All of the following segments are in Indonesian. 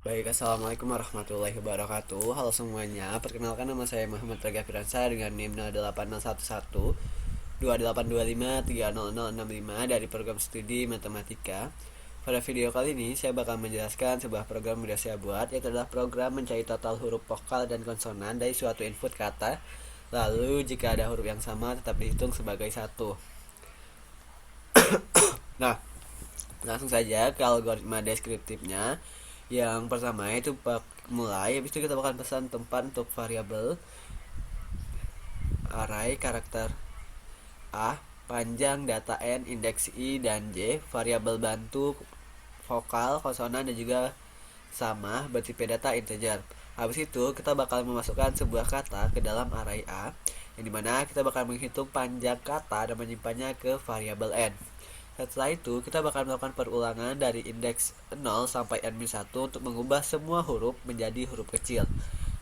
Baik, assalamualaikum warahmatullahi wabarakatuh. Halo semuanya, perkenalkan nama saya Muhammad Rega Firansa dengan NIM 08011 2825 30065 dari program studi matematika. Pada video kali ini saya bakal menjelaskan sebuah program yang sudah saya buat, yaitu adalah program mencari total huruf vokal dan konsonan dari suatu input kata. Lalu jika ada huruf yang sama tetap dihitung sebagai satu. Nah, langsung saja ke algoritma deskriptifnya. Yang pertama itu mulai, habis itu kita bakal pesan tempat untuk variabel array karakter A, panjang data n, indeks i dan j, variabel bantu vokal, konsonan dan juga sama bertipe data integer. Habis itu kita bakal memasukkan sebuah kata ke dalam array A, yang dimana kita bakal menghitung panjang kata dan menyimpannya ke variabel n. Setelah itu, kita bakal melakukan perulangan dari indeks 0 sampai n-1 untuk mengubah semua huruf menjadi huruf kecil.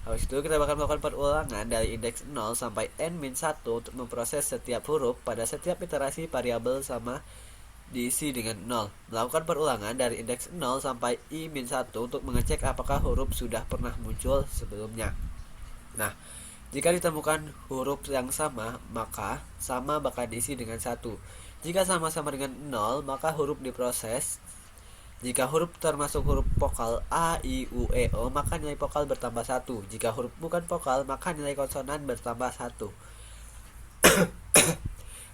Habis itu, kita bakal melakukan perulangan dari indeks 0 sampai n-1 untuk memproses setiap huruf pada setiap iterasi variabel sama diisi dengan 0. Melakukan perulangan dari indeks 0 sampai i-1 untuk mengecek apakah huruf sudah pernah muncul sebelumnya. Nah, jika ditemukan huruf yang sama, maka sama bakal diisi dengan 1. Jika sama-sama dengan 0, maka huruf diproses. Jika huruf termasuk huruf vokal A, I, U, E, O, maka nilai vokal bertambah 1. Jika huruf bukan vokal, maka nilai konsonan bertambah 1.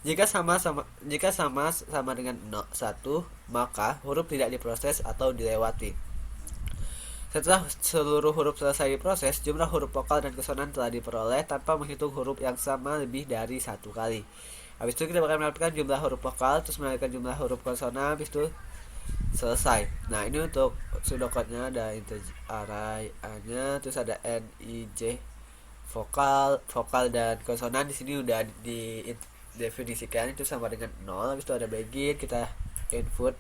Jika sama dengan 1, maka huruf tidak diproses atau dilewati. Setelah seluruh huruf selesai diproses, jumlah huruf vokal dan konsonan telah diperoleh tanpa menghitung huruf yang sama lebih dari 1 kali. Habis itu kita bakal menambahkan jumlah huruf vokal, terus menambahkan jumlah huruf konsonan, habis itu selesai. Nah, ini untuk pseudocode-nya ada integer array A-nya, terus ada N, I, J, vokal dan konsonan di sini udah didefinisikan itu sama dengan 0. Habis itu ada begin, kita input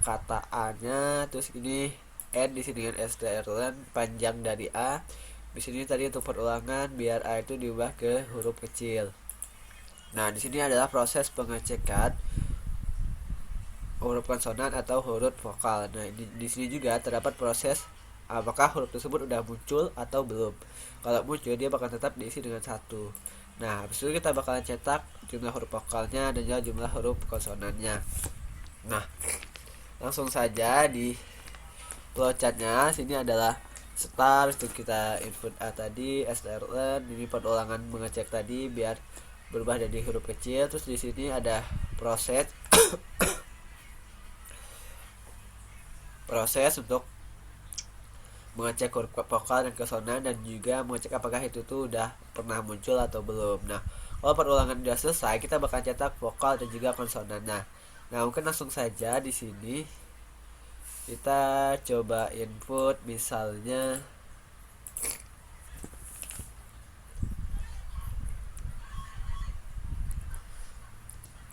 kata A-nya, terus ini N di sini dengan strlen panjang dari A. Di sini tadi untuk perulangan biar A itu diubah ke huruf kecil. Nah, di sini adalah proses pengecekan huruf konsonan atau huruf vokal. Nah, di sini juga terdapat proses apakah huruf tersebut sudah muncul atau belum. Kalau muncul, dia bakal tetap diisi dengan 1. Nah, habis itu kita bakalan cetak jumlah huruf vokalnya dan juga jumlah huruf konsonannya. Nah, langsung saja di flowchartnya sini adalah start, itu kita input A tadi, strlen, ini perulangan mengecek tadi biar berubah dari huruf kecil. Terus di sini ada proses untuk mengecek huruf vokal dan konsonan dan juga mengecek apakah itu tuh udah pernah muncul atau belum. Nah, kalau perulangan udah selesai, kita bakal cetak vokal dan juga konsonan. Nah, mungkin langsung saja di sini kita coba input misalnya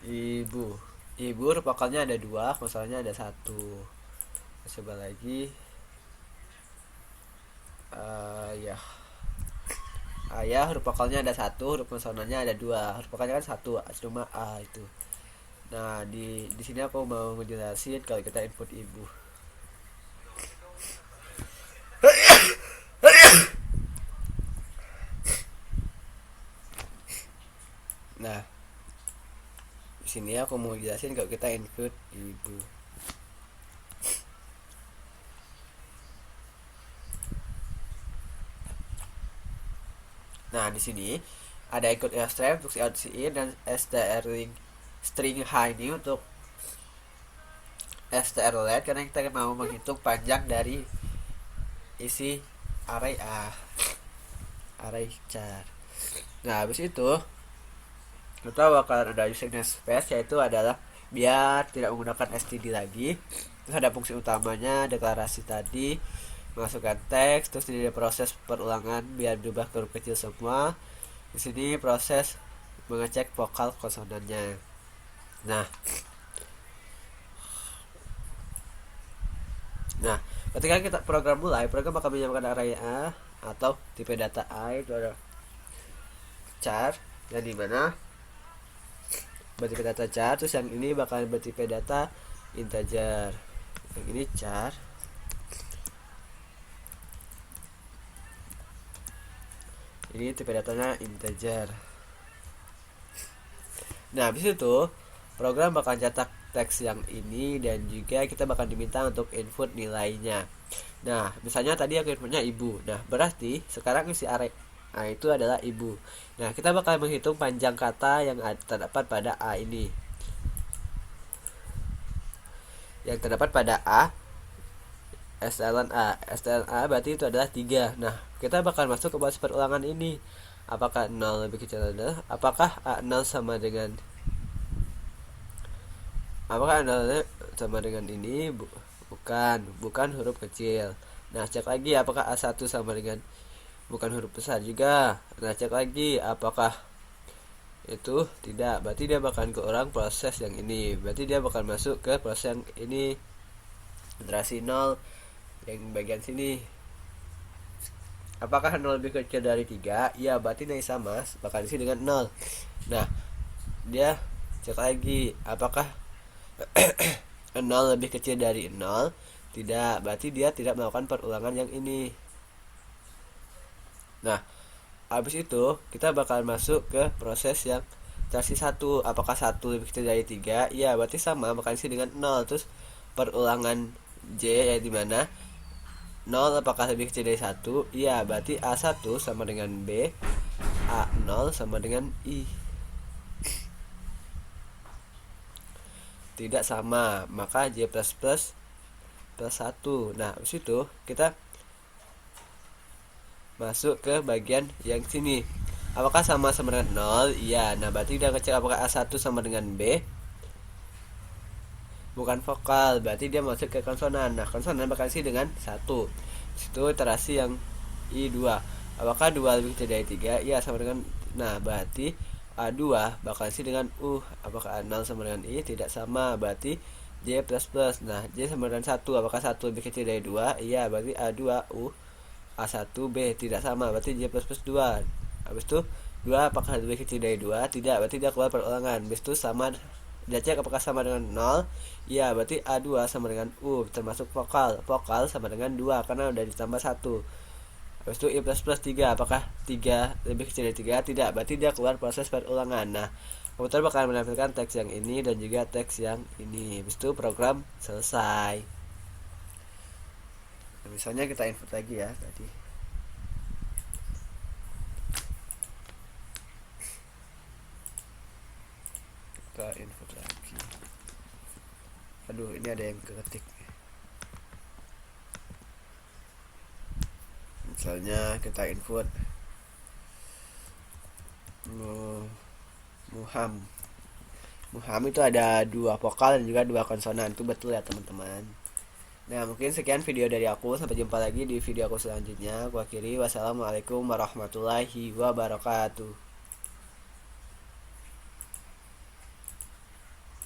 ibu huruf vokalnya ada 2, konsolannya ada 1. Coba lagi ya ayah, huruf vokalnya ada 1, huruf konsonannya ada 2. Huruf vokalnya kan 1, cuma A itu. Nah, di sini aku mau ngejelasin kalau kita input ibu. Nah, di sini aku mau jelasin kalau kita input ibu. Nah, di sini ada ikut airstream untuk COUT-in dan string high ini untuk strlen karena kita mau menghitung panjang dari isi array A, array char. Nah, habis itu kita bakal ada using space, yaitu adalah biar tidak menggunakan std lagi. Terus ada fungsi utamanya, deklarasi tadi, masukkan teks, terus ini ada proses perulangan biar diubah ke huruf kecil semua. Di sini proses mengecek vokal konsonannya. Nah, ketika kita program bakal menyamakan array A atau tipe data A itu ada char, yang dimana bertipe data char, terus yang ini bakal bertipe data integer. Yang ini char, Ini tipe datanya integer. Nah, habis itu program bakal cetak teks yang ini dan juga kita bakal diminta untuk input nilainya. Nah, misalnya tadi aku inputnya ibu. Nah, berarti sekarang isi array A itu adalah ibu. Nah, kita bakal menghitung panjang kata yang terdapat pada A ini. Yang terdapat pada A SLN A berarti itu adalah 3. Nah, kita bakal masuk ke proses perulangan ini. Apakah 0 lebih kecil adalah apakah A0 sama dengan ini? Bukan huruf kecil. Nah, cek lagi apakah A1 sama dengan bukan huruf besar juga. Nah, cek lagi apakah itu tidak, berarti dia bakal keulang proses yang ini. Berarti dia bakal masuk ke proses yang ini, iterasi 0 yang bagian sini. Apakah 0 lebih kecil dari 3? Iya, berarti nilai sama bakal diisi dengan 0. Nah, dia cek lagi apakah 0 lebih kecil dari 0? Tidak, berarti dia tidak melakukan perulangan yang ini. Nah, habis itu kita bakal masuk ke proses yang iterasi 1. Apakah 1 lebih kecil dari 3? Iya, berarti sama bakal diisi dengan 0. Terus perulangan J yang dimana 0 apakah lebih kecil dari 1? Iya, berarti A1 sama dengan B, A0 sama dengan I. Tidak sama, maka J++ plus 1. Nah, habis itu kita masuk ke bagian yang sini. Apakah sama dengan 0? Iya, nah berarti kita ngecek apakah A1 sama dengan B. Bukan vokal, berarti dia masuk ke konsonan. Nah, konsonan bakal isi dengan 1. Itu iterasi yang I2. Apakah 2 lebih kecil dari 3? Iya, sama dengan. Nah, berarti A2 bakal isi dengan U. Apakah A0 sama dengan I? Tidak sama, berarti J++. Nah, J sama dengan 1. Apakah 1 lebih kecil dari 2? Iya, berarti A2 U. A1B tidak sama, berarti J++ 2. Habis itu 2 apakah lebih kecil dari 2? Tidak, berarti dia keluar perulangan. Habis itu sama, dia cek apakah sama dengan 0. Iya, berarti A2 sama dengan U, termasuk vokal sama dengan 2 karena udah ditambah 1. Habis itu I++ 3. Apakah 3 lebih kecil dari 3? Tidak, berarti dia keluar proses perulangan. Nah, komputer bakal menampilkan teks yang ini dan juga teks yang ini. Habis itu program selesai. Nah, misalnya kita input lagi ya tadi. Kita input lagi. Aduh, ini ada yang keketik. Misalnya kita input Muham itu ada 2 vokal dan juga 2 konsonan. Itu betul ya teman-teman. Nah, mungkin sekian video dari aku. Sampai jumpa lagi di video aku selanjutnya. Aku akhiri. Wassalamualaikum warahmatullahi wabarakatuh.